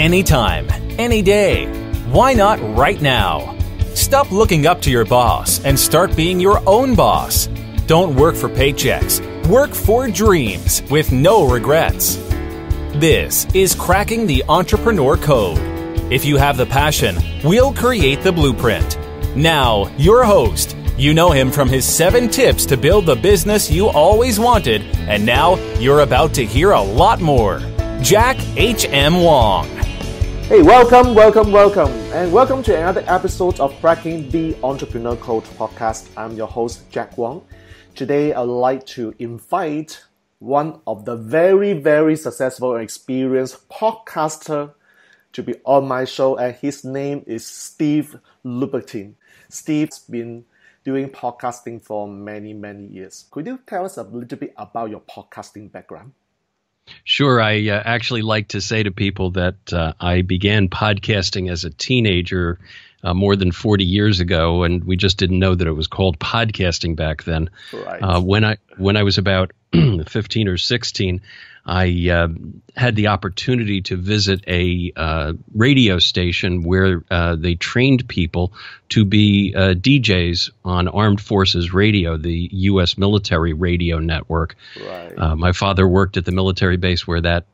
anytime, any day. Why not right now? Stop looking up to your boss and start being your own boss. Don't work for paychecks. Work for dreams with no regrets. This is Cracking the Entrepreneur Code. If you have the passion, we'll create the blueprint. Now, your host. You know him from his 7 tips to build the business you always wanted, and now you're about to hear a lot more. Jack H.M. Wong. Hey, welcome, and welcome to another episode of Cracking the Entrepreneur Code podcast. I'm your host, Jack Wong. Today, I'd like to invite one of the very, very successful and experienced podcaster to be on my show, and his name is Steve Lubetkin. Steve's been doing podcasting for many, many years. Could you tell us a little bit about your podcasting background? Sure. I actually like to say to people that I began podcasting as a teenager more than 40 years ago, and we just didn't know that it was called podcasting back then. Right. When I was about 15 or 16, I had the opportunity to visit a radio station where they trained people to be DJs on Armed Forces Radio, the U.S. military radio network. Right. My father worked at the military base where that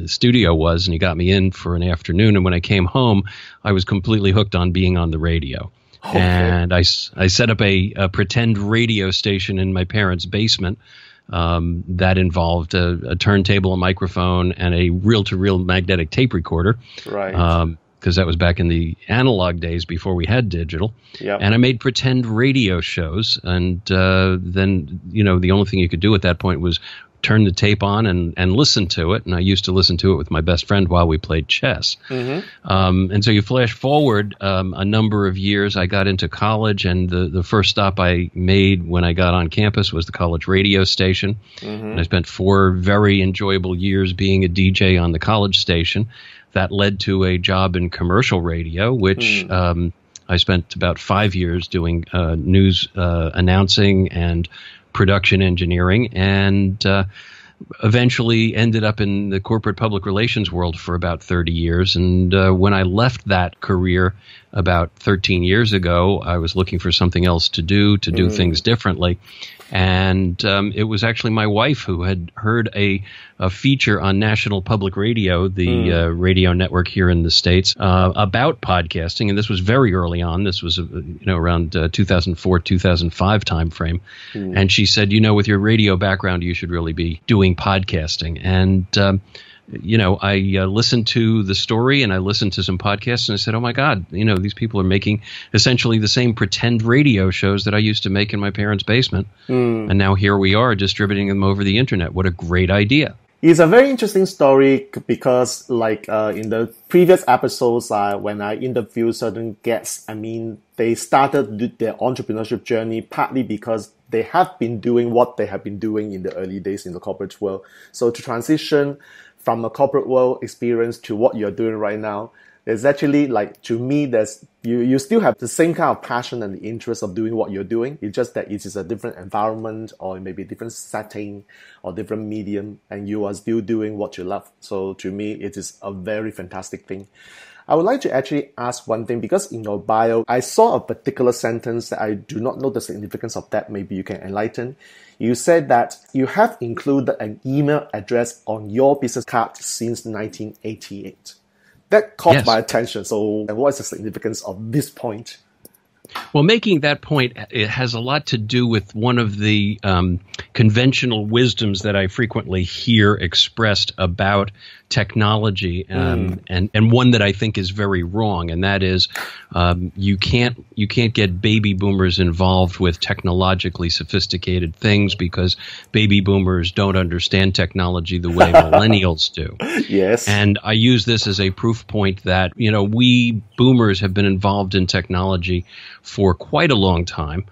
studio was, and he got me in for an afternoon. And when I came home, I was completely hooked on being on the radio. Okay. And I set up a pretend radio station in my parents' basement. That involved a turntable, a microphone, and a reel-to-reel magnetic tape recorder. Right. Because that was back in the analog days before we had digital. Yep. And I made pretend radio shows. And then, the only thing you could do at that point was turn the tape on and listen to it. And I used to listen to it with my best friend while we played chess. Mm-hmm. And so you flash forward a number of years. I got into college, and the first stop I made when I got on campus was the college radio station. Mm-hmm. And I spent 4 very enjoyable years being a DJ on the college station. That led to a job in commercial radio, which I spent about 5 years doing news announcing and production engineering, and eventually ended up in the corporate public relations world for about 30 years. And when I left that career about 13 years ago, I was looking for something else to do things differently. And it was actually my wife who had heard a feature on National Public Radio, the radio network here in the States, about podcasting. And this was very early on. This was around 2004, 2005 timeframe. And she said, with your radio background, you should really be doing podcasting. And I listened to the story, and I listened to some podcasts, and I said, oh my God, these people are making essentially the same pretend radio shows that I used to make in my parents' basement. And now here we are distributing them over the internet. What a great idea. It's a very interesting story because in the previous episodes, when I interviewed certain guests, they started their entrepreneurship journey partly because they have been doing what they have been doing in the early days in the corporate world. So to transition from a corporate world experience to what you're doing right now, there's actually, to me, you still have the same kind of passion and the interest of doing what you're doing. It's just that it is a different environment, or maybe a different setting or different medium, and you are still doing what you love. So to me, it is a very fantastic thing. I would like to actually ask one thing, because in your bio, I saw a particular sentence that I do not know the significance of that. Maybe you can enlighten. You said that you have included an email address on your business card since 1988. That caught my attention. So what is the significance of this point? Well, making that point, it has a lot to do with one of the conventional wisdoms that I frequently hear expressed about technology, and one that I think is very wrong, and that is you can't get baby boomers involved with technologically sophisticated things because baby boomers don't understand technology the way millennials do. Yes. And I use this as a proof point that, we boomers have been involved in technology for quite a long time.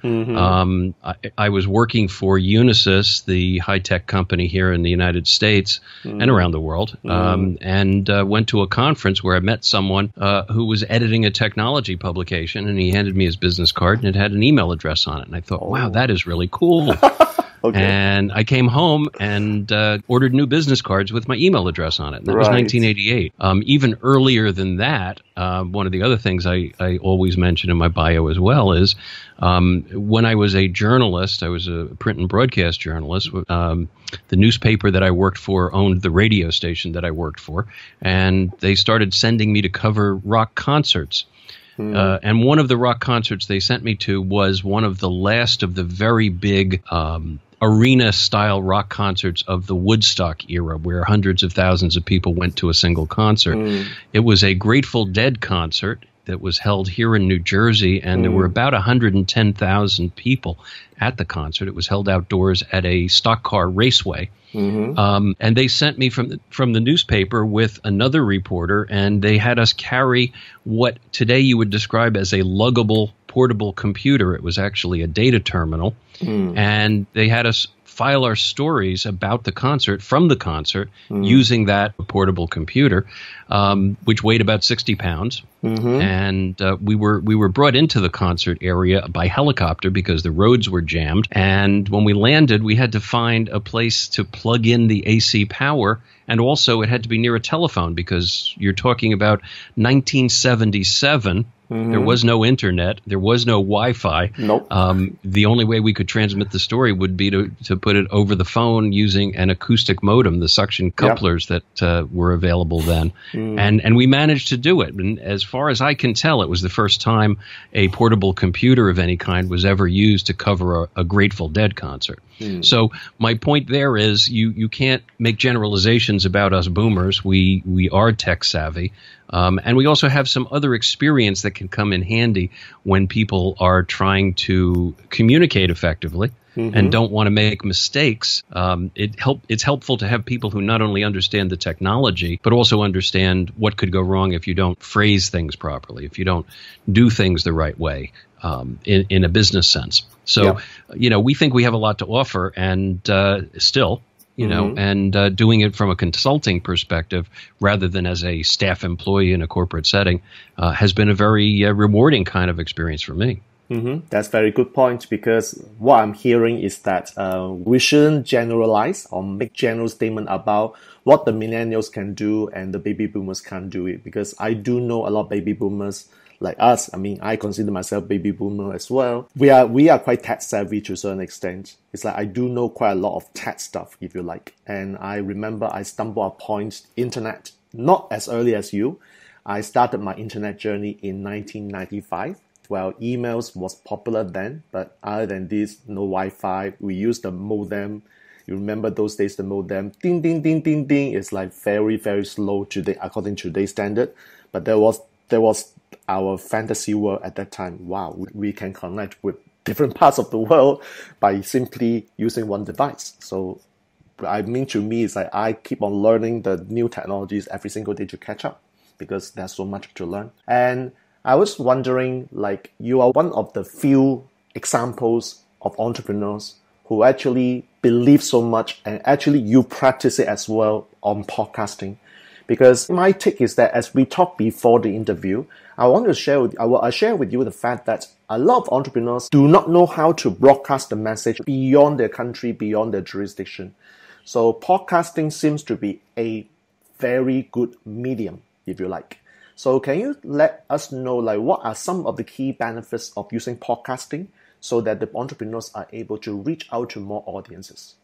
I was working for Unisys, the high-tech company here in the United States and around the world, and went to a conference where I met someone who was editing a technology publication, and he handed me his business card, and it had an email address on it. And I thought, wow, that is really cool. Okay. And I came home and ordered new business cards with my email address on it. And that was 1988. Even earlier than that, one of the other things I always mention in my bio as well is when I was a journalist, I was a print and broadcast journalist. The newspaper that I worked for owned the radio station that I worked for, and they started sending me to cover rock concerts. And one of the rock concerts they sent me to was one of the last of the very big arena-style rock concerts of the Woodstock era, where hundreds of thousands of people went to a single concert. It was a Grateful Dead concert that was held here in New Jersey, and there were about 110,000 people at the concert. It was held outdoors at a stock car raceway. And they sent me from the newspaper with another reporter, and they had us carry what today you would describe as a luggable portable computer. It was actually a data terminal. And they had us file our stories about the concert from the concert using that portable computer, which weighed about 60 pounds. And we were brought into the concert area by helicopter because the roads were jammed. And when we landed, we had to find a place to plug in the AC power. And also it had to be near a telephone because you're talking about 1977. There was no internet. There was no Wi-Fi. Nope. The only way we could transmit the story would be to put it over the phone using an acoustic modem, the suction couplers that were available then. And we managed to do it. And as far as I can tell, it was the first time a portable computer of any kind was ever used to cover a Grateful Dead concert. So my point there is you can't make generalizations about us boomers. We are tech savvy. And we also have some other experience that can come in handy when people are trying to communicate effectively and don't want to make mistakes. It's helpful to have people who not only understand the technology, but also understand what could go wrong if you don't phrase things properly, if you don't do things the right way in a business sense. So, we think we have a lot to offer, and still, and doing it from a consulting perspective rather than as a staff employee in a corporate setting has been a very rewarding kind of experience for me. That's a very good point, because what I'm hearing is that we shouldn't generalize or make general statement about what the millennials can do and the baby boomers can't do it, because I do know a lot of baby boomers like us. I mean, I consider myself baby boomer as well. We are quite tech savvy to a certain extent. It's like I do know quite a lot of tech stuff, if you like. And I remember I stumbled upon internet not as early as you. I started my internet journey in 1995. Well, emails was popular then, but other than this, no Wi-Fi. We used the modem. You remember those days, the modem, ding, ding, ding, ding, ding. It's like very, very slow today, according to today's standard. But there was our fantasy world at that time. Wow, we can connect with different parts of the world by simply using one device. So, I mean, to me, it's like I keep on learning the new technologies every single day to catch up, because there's so much to learn. And I was wondering, like, you are one of the few examples of entrepreneurs who actually believe so much, and actually you practice it as well on podcasting. Because my take is that as we talked before the interview, I will share with you the fact that a lot of entrepreneurs do not know how to broadcast the message beyond their country, beyond their jurisdiction. So podcasting seems to be a very good medium, if you like. So can you let us know, like, what are some of the key benefits of using podcasting so that the entrepreneurs are able to reach out to more audiences?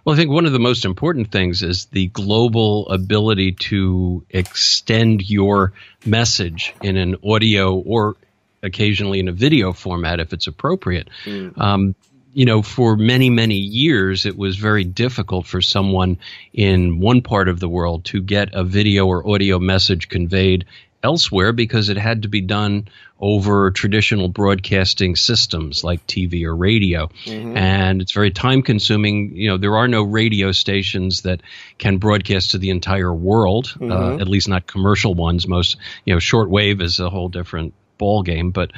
Well, I think one of the most important things is the global ability to extend your message in an audio or occasionally in a video format if it's appropriate. For many, many years, it was very difficult for someone in one part of the world to get a video or audio message conveyed elsewhere because it had to be done over traditional broadcasting systems like TV or radio. And it's very time consuming. There are no radio stations that can broadcast to the entire world, at least not commercial ones. Most, shortwave is a whole different ball game, but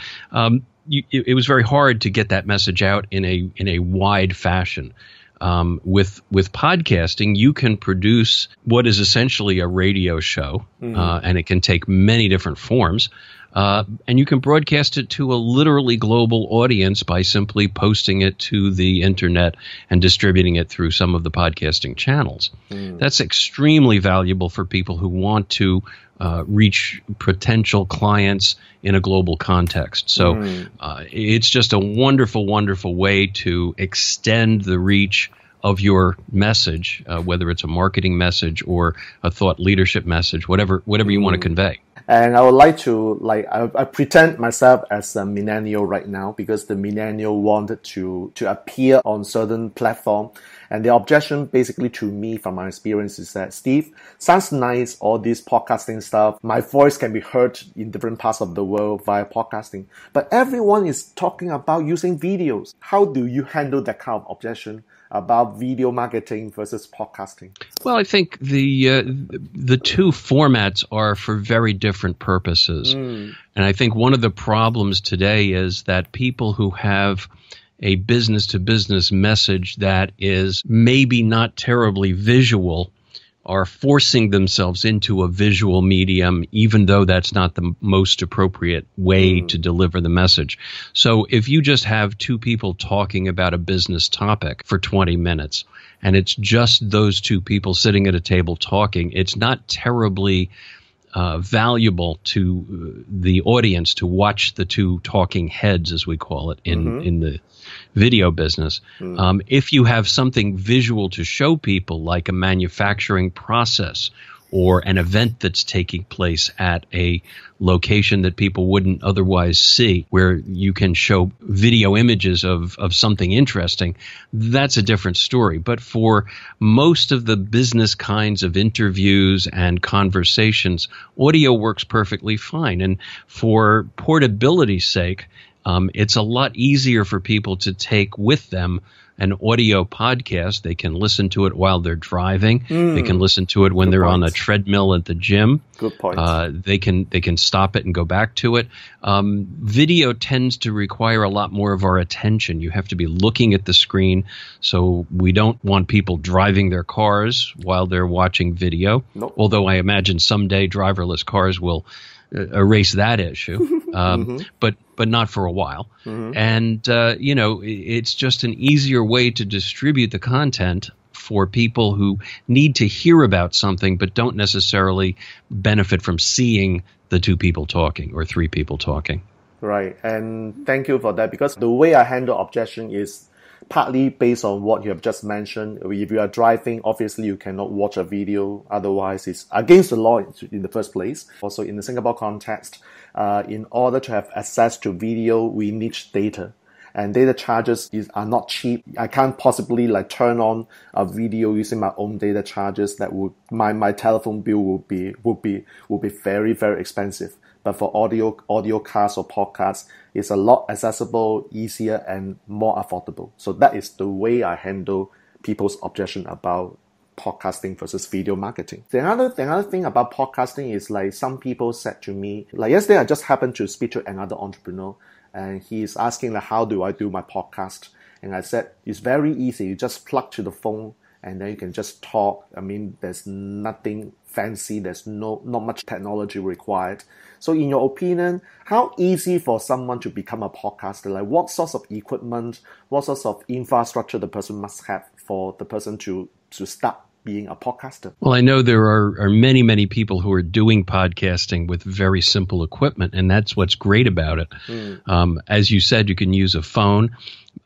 it was very hard to get that message out in a wide fashion. With podcasting, you can produce what is essentially a radio show, and it can take many different forms. And you can broadcast it to a literally global audience by simply posting it to the internet and distributing it through some of the podcasting channels. That's extremely valuable for people who want to reach potential clients in a global context. So it's just a wonderful, wonderful way to extend the reach of your message, whether it's a marketing message or a thought leadership message, whatever you want to convey. And I would like to, I pretend myself as a millennial right now because the millennial wanted to appear on certain platform. And the objection basically to me from my experience is that, Steve, sounds nice, all this podcasting stuff. My voice can be heard in different parts of the world via podcasting. But everyone is talking about using videos. How do you handle that kind of objection about video marketing versus podcasting? Well, I think the two formats are for very different purposes. And I think one of the problems today is that people who have a business-to-business message that is maybe not terribly visual are forcing themselves into a visual medium, even though that's not the most appropriate way to deliver the message. So if you just have two people talking about a business topic for 20 minutes, and it's just those two people sitting at a table talking, it's not terribly valuable to the audience to watch the two talking heads, as we call it in the video business. If you have something visual to show people, like a manufacturing process or an event that's taking place at a location that people wouldn't otherwise see, where you can show video images of something interesting, that's a different story. But for most of the business kinds of interviews and conversations, audio works perfectly fine. And for portability's sake, it's a lot easier for people to take with them an audio podcast. They can listen to it while they're driving. They can listen to it when they're on a treadmill at the gym. Good point. They can stop it and go back to it. Video tends to require a lot more of our attention. You have to be looking at the screen. So we don't want people driving their cars while they're watching video. Nope. Although I imagine someday driverless cars will erase that issue, but not for a while. And, it's just an easier way to distribute the content for people who need to hear about something but don't necessarily benefit from seeing the two people talking or three people talking. Right. And thank you for that, because the way I handle objection is partly based on what you have just mentioned. If you are driving, obviously you cannot watch a video, otherwise it's against the law in the first place. Also, in the Singapore context, in order to have access to video, we need data. And data charges are not cheap. I can't possibly turn on a video using my own data charges. That would my telephone bill would be very, very expensive. But for audio casts or podcasts, it's a lot accessible, easier, and more affordable. So that is the way I handle people's objection about podcasting versus video marketing. The other thing about podcasting is some people said to me, yesterday I just happened to speak to another entrepreneur, and he is asking how do I do my podcast? And I said, it's very easy. You just plug to the phone and then you can just talk. I mean, there's nothing fancy. There's not much technology required. So in your opinion, how easy for someone to become a podcaster? What sorts of equipment, what sorts of infrastructure the person must have for the person to start being a podcaster? Well, I know there are many, many people who are doing podcasting with very simple equipment, and that's what's great about it. As you said, you can use a phone.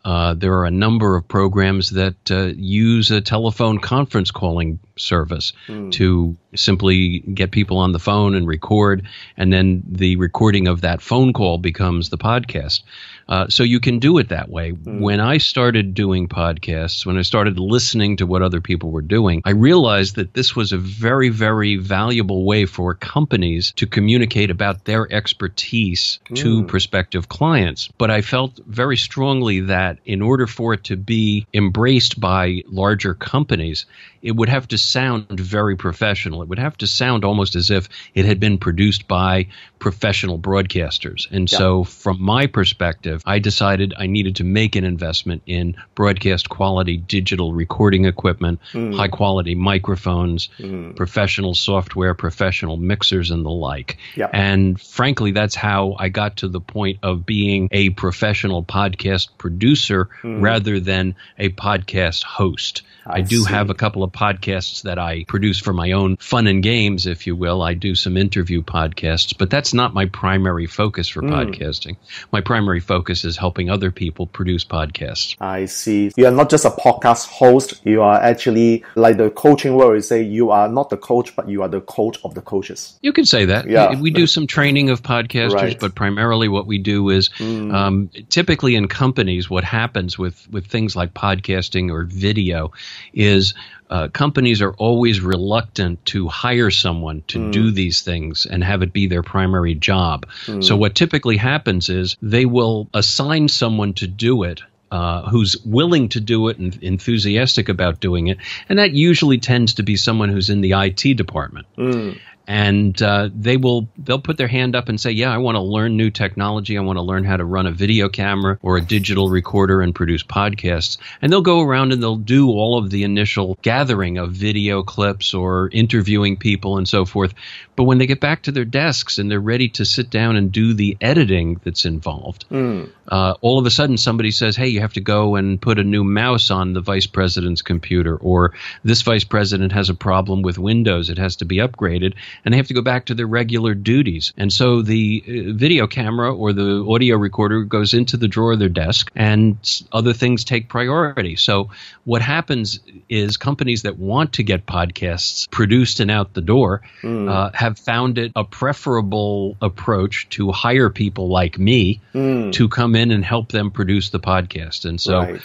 There are a number of programs that use a telephone conference calling service to simply get people on the phone and record, and then the recording of that phone call becomes the podcast. So you can do it that way. When I started doing podcasts, when I started listening to what other people were doing, I realized that this was a very, very valuable way for companies to communicate about their expertise to prospective clients. But I felt very strongly that that in order for it to be embraced by larger companies, it would have to sound very professional. It would have to sound almost as if it had been produced by professional broadcasters. And so from my perspective, I decided I needed to make an investment in broadcast quality digital recording equipment, high quality microphones, professional software, professional mixers, and the like. And frankly, that's how I got to the point of being a professional podcast producer rather than a podcast host. I do have a couple of podcasts that I produce for my own fun and games, if you will. I do some interview podcasts, but that's not my primary focus for podcasting. My primary focus is helping other people produce podcasts. I see. You are not just a podcast host. You are actually, like the coaching where we say, you are not the coach, but you are the coach of the coaches. You can say that. We do some training of podcasters, but primarily what we do is typically in companies, what happens with things like podcasting or video is companies are always reluctant to hire someone to do these things and have it be their primary job. So what typically happens is they will assign someone to do it who's willing to do it and enthusiastic about doing it. And that usually tends to be someone who's in the IT department. And they'll put their hand up and say, yeah, I want to learn new technology. I want to learn how to run a video camera or a digital recorder and produce podcasts. And they'll go around and they'll do all of the initial gathering of video clips or interviewing people and so forth. But when they get back to their desks and they're ready to sit down and do the editing that's involved, all of a sudden somebody says, hey, you have to go and put a new mouse on the vice president's computer, or this vice president has a problem with Windows. It has to be upgraded. And they have to go back to their regular duties. And so the video camera or the audio recorder goes into the drawer of their desk, and other things take priority. So what happens is companies that want to get podcasts produced and out the door have found it a preferable approach to hire people like me to come in and help them produce the podcast. And so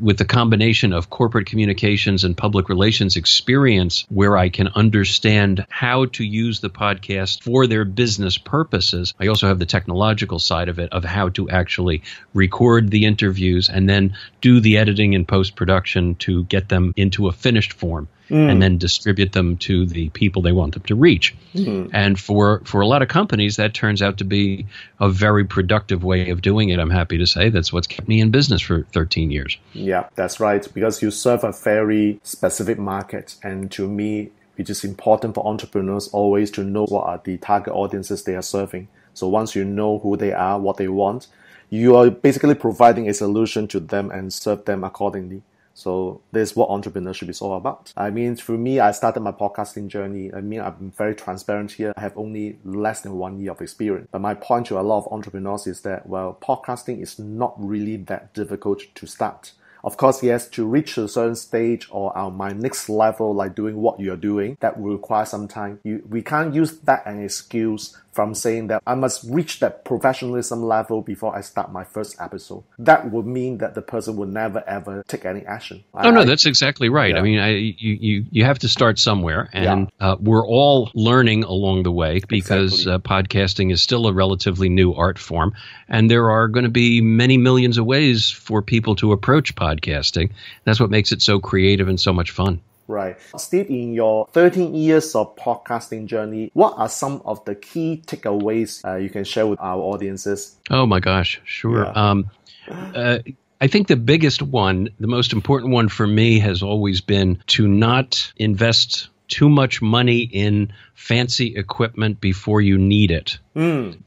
with the combination of corporate communications and public relations experience where I can understand how to use the podcast for their business purposes, I also have the technological side of it, of how to actually record the interviews and then do the editing and post-production to get them into a finished form. And then distribute them to the people they want them to reach. And for a lot of companies, that turns out to be a very productive way of doing it. I'm happy to say that's what's kept me in business for 13 years. Yeah, that's right. Because you serve a very specific market. And to me, it is important for entrepreneurs always to know what are the target audiences they are serving. So once you know who they are, what they want, you are basically providing a solution to them and serve them accordingly. So this is what entrepreneurship is all about. I mean, for me, I started my podcasting journey. I mean, I'm very transparent here. I have only less than 1 year of experience. But my point to a lot of entrepreneurs is that, well, podcasting is not really that difficult to start. Of course, yes, to reach a certain stage or my next level, like doing what you're doing, that will require some time. We can't use that as an excuse from saying that I must reach that professionalism level before I start my first episode. That would mean that the person would never, ever take any action. No, that's exactly right. Yeah. I mean, you have to start somewhere, and we're all learning along the way because podcasting is still a relatively new art form, and there are going to be many millions of ways for people to approach podcasting. That's what makes it so creative and so much fun. Right. Steve, in your 13 years of podcasting journey, what are some of the key takeaways you can share with our audiences? Oh my gosh, sure. Yeah. I think the biggest one, the most important one for me has always been to not invest too much money in fancy equipment before you need it.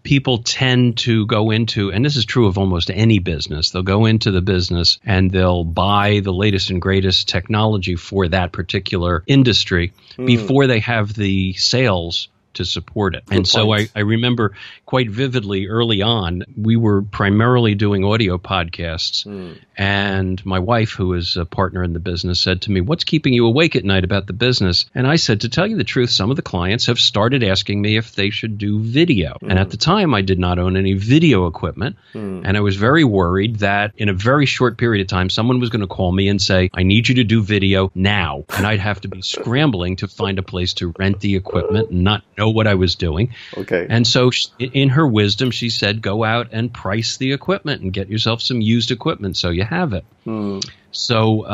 People tend to go into, and this is true of almost any business, they'll go into the business and they'll buy the latest and greatest technology for that particular industry before they have the sales to support it. And so I remember quite vividly early on, we were primarily doing audio podcasts. And my wife, who is a partner in the business, said to me, what's keeping you awake at night about the business? And I said, to tell you the truth, some of the clients have started asking me if they should do video. And at the time, I did not own any video equipment. And I was very worried that in a very short period of time, someone was going to call me and say, I need you to do video now. And I'd have to be scrambling to find a place to rent the equipment and not know know what I was doing. Okay. And so in her wisdom, she said, go out and price the equipment and get yourself some used equipment so you have it. So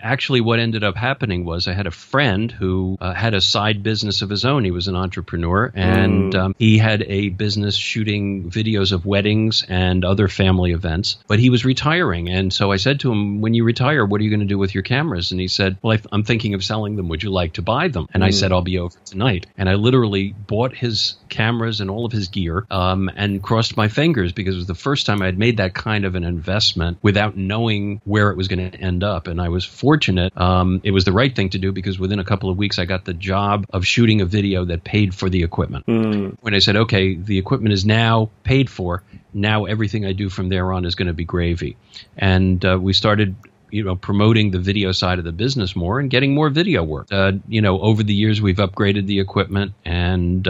actually what ended up happening was I had a friend who had a side business of his own. He was an entrepreneur, and he had a business shooting videos of weddings and other family events, but he was retiring. And so I said to him, when you retire, what are you going to do with your cameras? And he said, well, I'm thinking of selling them. Would you like to buy them? And I said, I'll be over tonight. And I literally bought his cameras and all of his gear and crossed my fingers, because it was the first time I had made that kind of an investment without knowing where it was going to end up. And I was fortunate. It was the right thing to do, because within a couple of weeks, I got the job of shooting a video that paid for the equipment. When I said, okay, the equipment is now paid for, now everything I do from there on is going to be gravy. And we started promoting the video side of the business more and getting more video work. Over the years, we've upgraded the equipment, and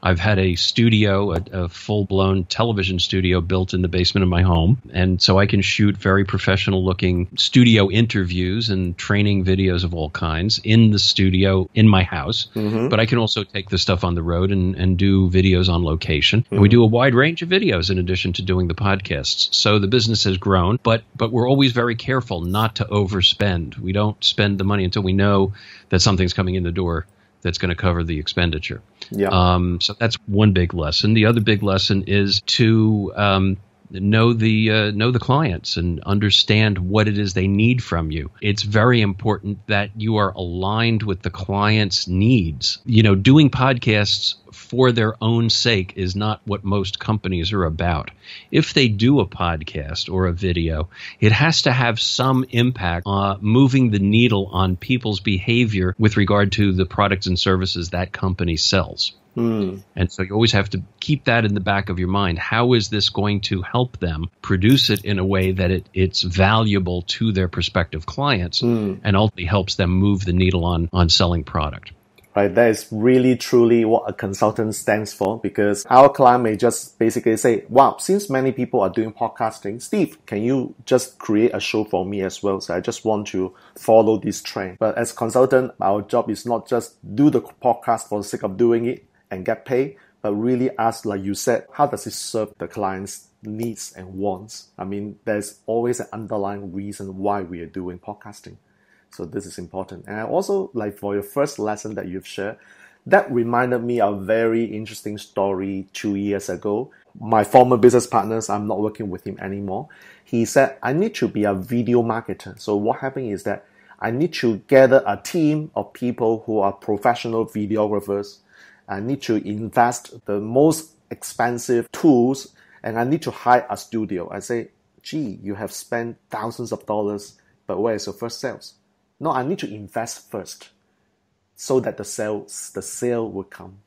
I've had a studio, a full-blown television studio built in the basement of my home. And so I can shoot very professional-looking studio interviews and training videos of all kinds in the studio in my house. But I can also take the stuff on the road and do videos on location. And we do a wide range of videos in addition to doing the podcasts. So the business has grown, but we're always very careful not to overspend. We don't spend the money until we know that something's coming in the door that's going to cover the expenditure. So that's one big lesson. The other big lesson is to know the clients and understand what it is they need from you. It's very important that you are aligned with the client's needs. Doing podcasts for their own sake is not what most companies are about. If they do a podcast or a video, it has to have some impact on moving the needle on people's behavior with regard to the products and services that company sells. And so you always have to keep that in the back of your mind. How is this going to help them produce it in a way that it's valuable to their prospective clients and ultimately helps them move the needle on selling product? Right, that is really truly what a consultant stands for, because our client may just basically say, wow, since many people are doing podcasting, Steve, can you just create a show for me as well? So I just want to follow this trend. But as consultant, our job is not just do the podcast for the sake of doing it and get paid, but really ask, like you said, how does it serve the client's needs and wants? I mean, there's always an underlying reason why we are doing podcasting. So this is important. And I also, like for your first lesson that you've shared, that reminded me of a very interesting story 2 years ago. My former business partners, I'm not working with him anymore. He said, I need to be a video marketer. So what happened is that I need to gather a team of people who are professional videographers. I need to invest the most expensive tools, and I need to hire a studio. I say, gee, you have spent thousands of dollars, but where is your first sales? No, I need to invest first so that the sale will come.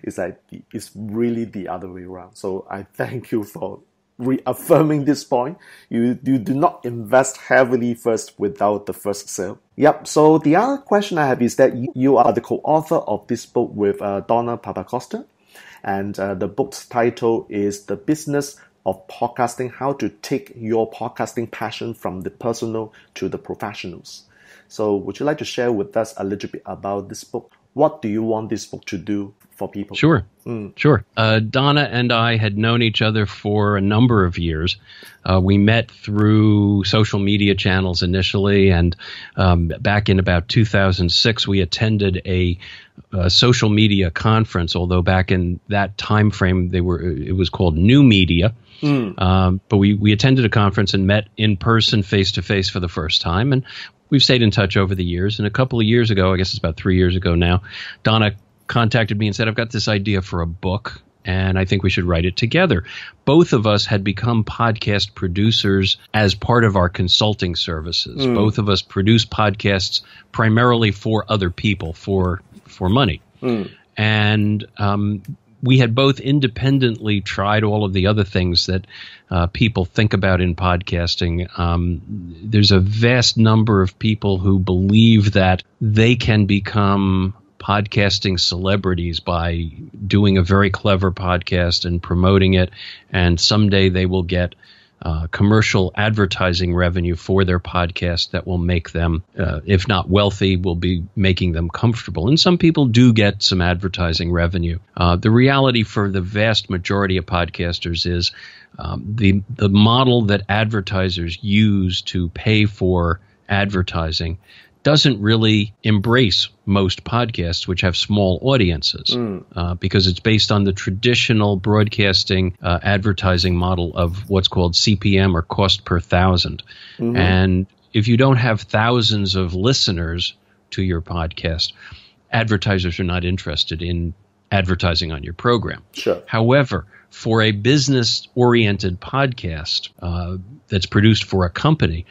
It's really the other way around. So I thank you for reaffirming this point. You do not invest heavily first without the first sale. Yep. So the other question I have is that you are the co-author of this book with Donna Papacosta, and the book's title is The Business of Podcasting: How to Take Your Podcasting Passion from the Personal to the Professionals. So would you like to share with us a little bit about this book? What do you want this book to do for people? Sure. Donna and I had known each other for a number of years. We met through social media channels initially, and back in about 2006, we attended a social media conference, although back in that time frame, it was called New Media. But we attended a conference and met in person, face-to-face for the first time, and we've stayed in touch over the years. And a couple of years ago, I guess it's about 3 years ago now, Donna contacted me and said, I've got this idea for a book, and I think we should write it together. Both of us had become podcast producers as part of our consulting services. Both of us produce podcasts primarily for other people, for money. And we had both independently tried all of the other things that people think about in podcasting. There's a vast number of people who believe that they can become podcasting celebrities by doing a very clever podcast and promoting it, and someday they will get commercial advertising revenue for their podcast that will make them, if not wealthy, will be making them comfortable. And some people do get some advertising revenue. The reality for the vast majority of podcasters is the model that advertisers use to pay for advertising doesn't really embrace most podcasts, which have small audiences, because it's based on the traditional broadcasting advertising model of what's called CPM, or cost per thousand. And if you don't have thousands of listeners to your podcast, advertisers are not interested in advertising on your program. Sure. However, for a business-oriented podcast that's produced for a company,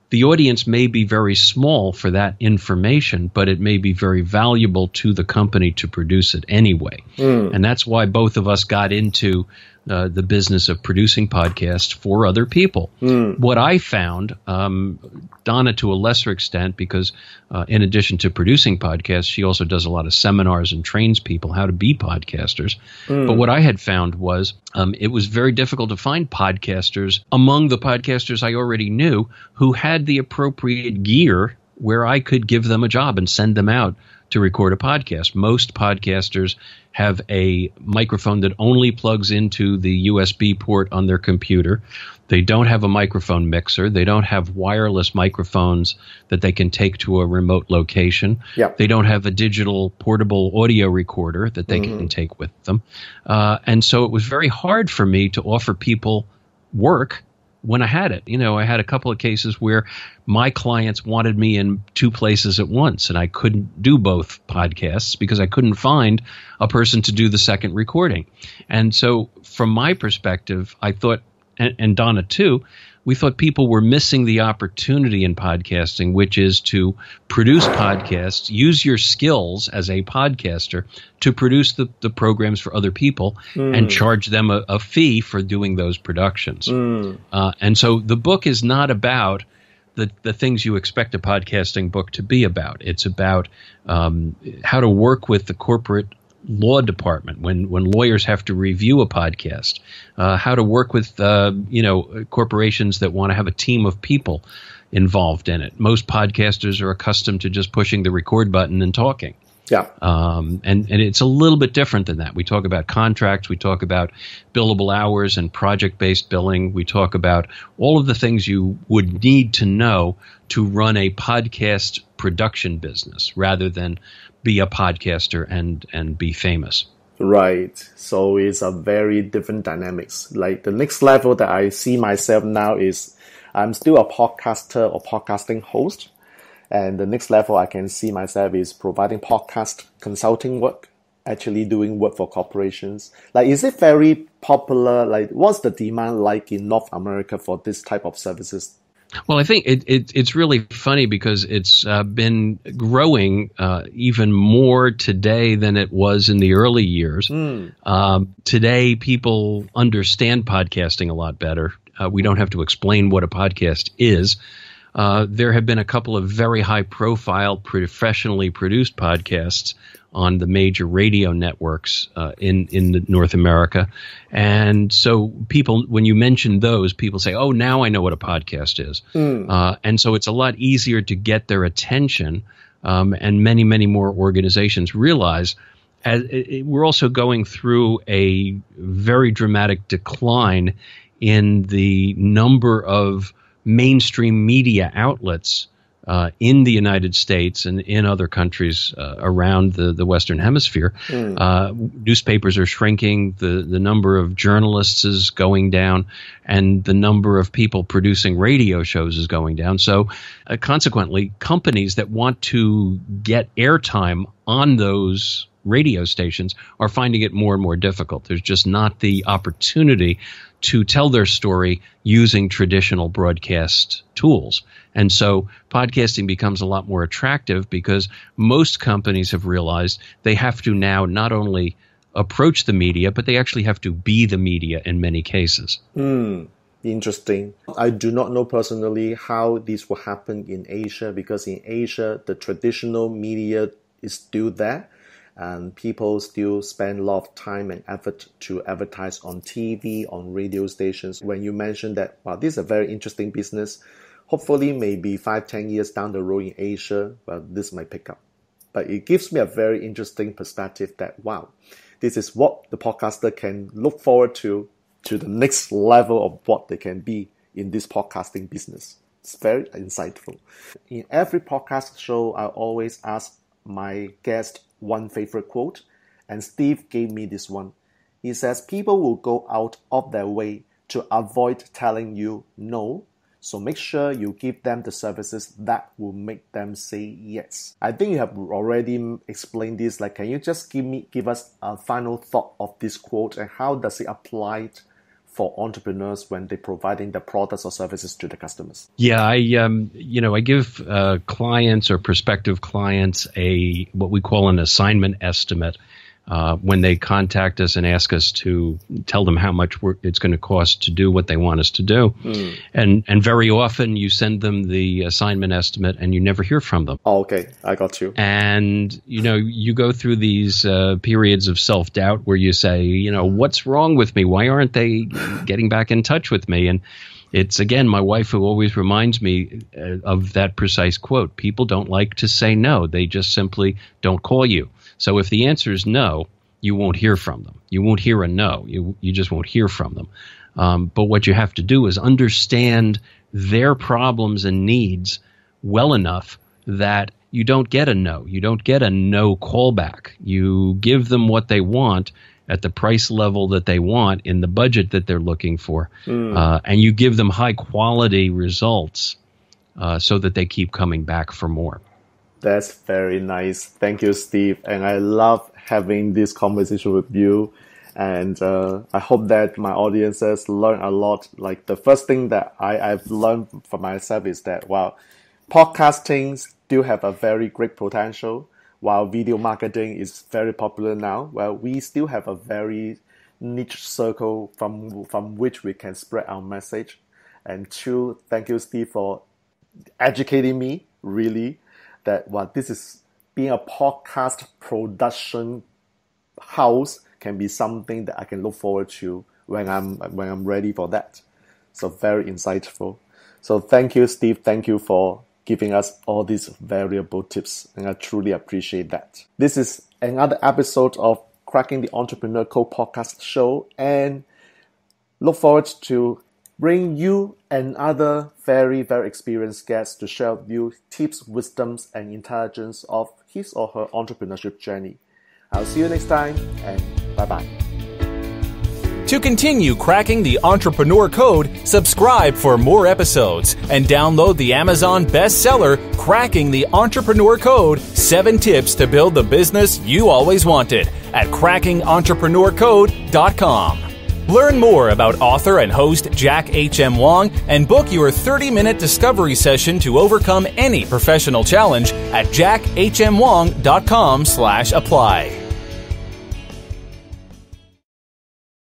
the audience may be very small for that information, but it may be very valuable to the company to produce it anyway. And that's why both of us got into the business of producing podcasts for other people. What I found, Donna to a lesser extent, because in addition to producing podcasts, she also does a lot of seminars and trains people how to be podcasters. But what I had found was it was very difficult to find podcasters among the podcasters I already knew who had the appropriate gear where I could give them a job and send them out to record a podcast. Most podcasters have a microphone that only plugs into the USB port on their computer. They don't have a microphone mixer. They don't have wireless microphones that they can take to a remote location. Yep. They don't have a digital portable audio recorder that they can take with them. And so it was very hard for me to offer people work when I had it. You know, I had a couple of cases where my clients wanted me in two places at once, and I couldn't do both podcasts because I couldn't find a person to do the second recording. And so from my perspective, I thought, and Donna too, we thought people were missing the opportunity in podcasting, which is to produce podcasts, use your skills as a podcaster to produce the programs for other people and charge them a fee for doing those productions. And so the book is not about the things you expect a podcasting book to be about. It's about how to work with the corporate law department when lawyers have to review a podcast, how to work with corporations that want to have a team of people involved in it. Most podcasters are accustomed to just pushing the record button and talking. Yeah. And it's a little bit different than that. We talk about contracts. We talk about billable hours and project-based billing. We talk about all of the things you would need to know to run a podcast production business rather than be a podcaster and be famous. Right. So it's a very different dynamics. Like the next level that I see myself now is I'm still a podcaster or podcasting host. And the next level I can see myself is providing podcast consulting work, actually doing work for corporations. Like, is it very popular? Like, what's the demand like in North America for this type of services? Well, I think it's really funny because it's been growing even more today than it was in the early years. Today, people understand podcasting a lot better. We don't have to explain what a podcast is. There have been a couple of very high-profile, professionally produced podcasts on the major radio networks in North America. And so people, when you mention those, people say, oh, now I know what a podcast is. And so it's a lot easier to get their attention. And many, many more organizations realize we're also going through a very dramatic decline in the number of mainstream media outlets in the United States and in other countries around the Western Hemisphere. Newspapers are shrinking, the number of journalists is going down, and the number of people producing radio shows is going down. So consequently, companies that want to get airtime on those radio stations are finding it more and more difficult. There's just not the opportunity to tell their story using traditional broadcast tools. And so podcasting becomes a lot more attractive because most companies have realized they have to now not only approach the media, but they actually have to be the media in many cases. Interesting. I do not know personally how this will happen in Asia, because in Asia, the traditional media is still there. and people still spend a lot of time and effort to advertise on TV, on radio stations. When you mentioned that, wow, this is a very interesting business, hopefully maybe 5-10 years down the road in Asia, well, this might pick up. But it gives me a very interesting perspective that, wow, this is what the podcaster can look forward to the next level of what they can be in this podcasting business. It's very insightful. In every podcast show, I always ask my guest one favorite quote, and Steve gave me this one. He says, people will go out of their way to avoid telling you no, so make sure you give them the services that will make them say yes. I think you have already explained this. Like, can you just give us a final thought of this quote, and how does it apply for entrepreneurs when they're providing the products or services to the customers? Yeah, I give clients or prospective clients what we call an assignment estimate when they contact us and ask us to tell them how much work it's going to cost to do what they want us to do. And very often you send them the assignment estimate and you never hear from them. Oh, okay, I got you. And, you go through these periods of self-doubt where you say, what's wrong with me? Why aren't they getting back in touch with me? And it's, again, my wife who always reminds me of that precise quote. People don't like to say no. They just simply don't call you. So if the answer is no, you won't hear from them. You won't hear a no. You just won't hear from them. But what you have to do is understand their problems and needs well enough that you don't get a no. You don't get a no callback. You give them what they want at the price level that they want in the budget that they're looking for. And you give them high quality results so that they keep coming back for more. That's very nice. Thank you, Steve. And I love having this conversation with you. And I hope that my audiences learn a lot. Like, the first thing that I've learned for myself is that, wow, podcasting still have a very great potential. While video marketing is very popular now, well, we still have a very niche circle from which we can spread our message. And two, thank you, Steve, for educating me, really, that what this is, being a podcast production house can be something that I can look forward to when I'm ready for that. So very insightful. So thank you, Steve. Thank you for giving us all these valuable tips, and I truly appreciate that. This is another episode of Cracking the Entrepreneur Code podcast show, and look forward to bring you another very, very experienced guest to share with you tips, wisdoms, and intelligence of his or her entrepreneurship journey. I'll see you next time, and bye-bye. To continue cracking the entrepreneur code, subscribe for more episodes and download the Amazon bestseller, Cracking the Entrepreneur Code, 7 Tips to Build the Business You Always Wanted at crackingentrepreneur.com. Learn more about author and host Jack H.M. Wong and book your 30-minute discovery session to overcome any professional challenge at jackhmwong.com/apply.